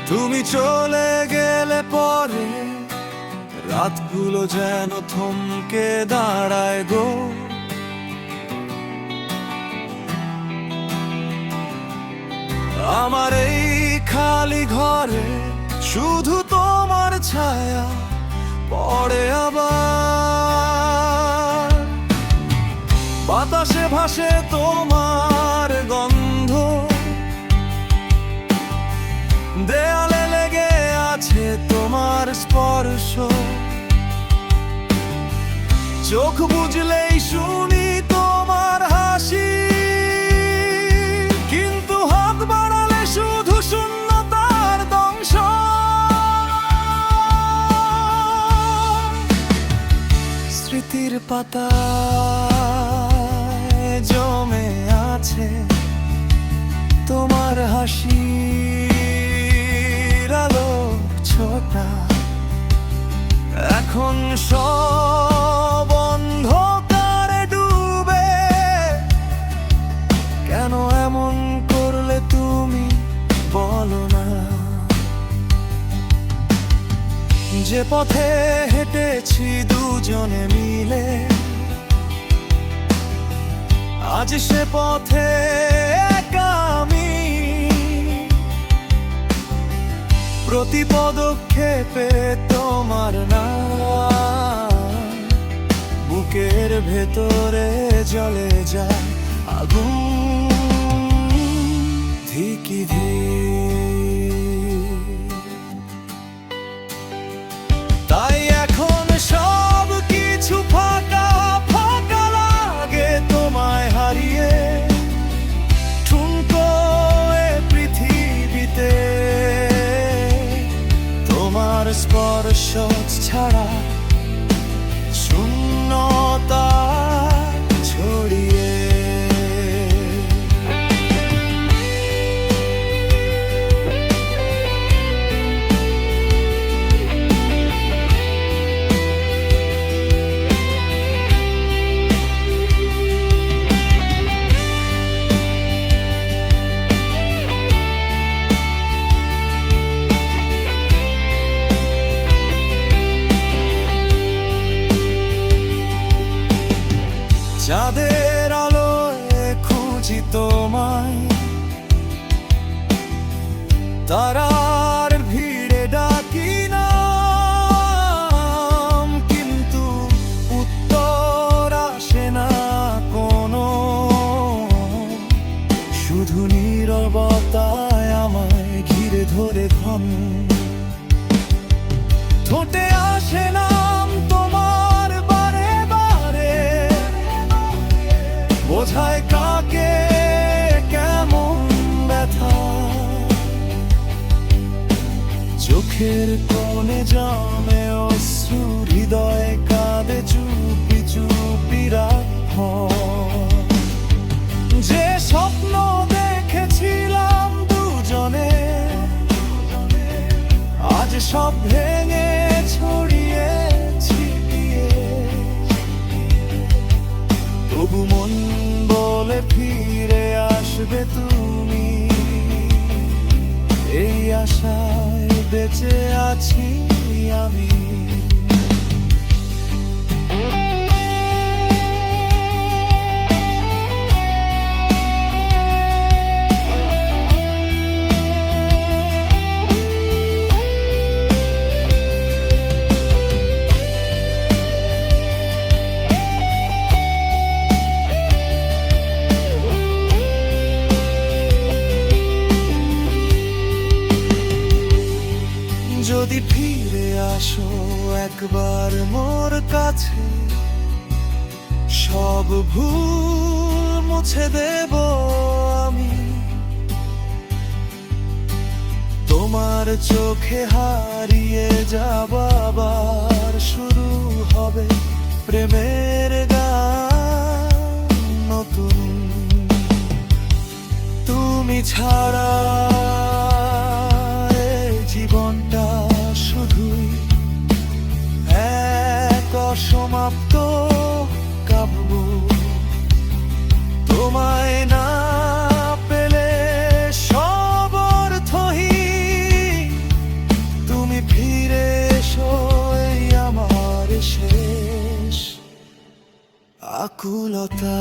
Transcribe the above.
তুমি চলে গেলে পরে রাতগুলো যেন থমকে দাঁড়ায় গো। আমার এই খালি ঘরে শুধু তোমার ছায়া পড়ে আবার। বাতাসে ভাসে তোমার গন্ধ, দেয়ালে লেগে আছে তোমার স্পর্শ। চোখ বুঝলেই শুনি তোমার হাসি, কিন্তু হাত বাড়ালে শুধু শূন্যতার ধ্বংস। স্মৃতির পাতায় জমে আছে তোমার হাসির আলো ছোটা। এখন সব অন্ধকারে ডুবে, কেন এমন করলে তুমি বলো না? যে পথে হেঁটেছি দুজনে মিলে, আজ সে পথে একা আমি। প্রতি পদক্ষেপে তোমার নাম বুকের ভেতরে জ্বলে যায় আগুন ধিকি তাই এখন সব কিছু ফাঁকা ফাঁকা লাগে তোমায় হারিয়ে। ঠুনকো এ পৃথিবীতে তোমার স্পর্শ ছাড়া শূন্যতা ছড়িয়ে। চাঁদের আলোয় খুঁজি তোমায়, তারার ভিড়ে ডাকি নাম, কিন্তু উত্তর আসে না কোনো। শুধু নীরবতায় আমায় ঘিরে ধরে ঘন। ঠোঁটে আসে নাম তোমার বারে বারে, বোঝায় কাকে কেমন ব্যথা। চোখের কোণে জমে অশ্রু, হৃদয়ে কাঁদে চুপি চুপি রাখ। যে স্বপ্ন দেখেছিলাম দুজনে, আজ সব ভেঙে ছড়িয়ে ছিটিয়ে। তবু মন বলে ফিরে আসবে তুমি, এই আশায় বেঁচে আছি আমি। যদি ফিরে আসো একবার মোর কাছে, সব ভুল মুছে দেব আমি। তোমার চোখে হারিয়ে যাব, আবার শুরু হবে প্রেমের গান নতুন। তুমি ছাড়া জীবনটা শুধুই এক অসমাপ্ত কাব্য। তোমায় না পেলে সব অর্থহীন, আকুলতা।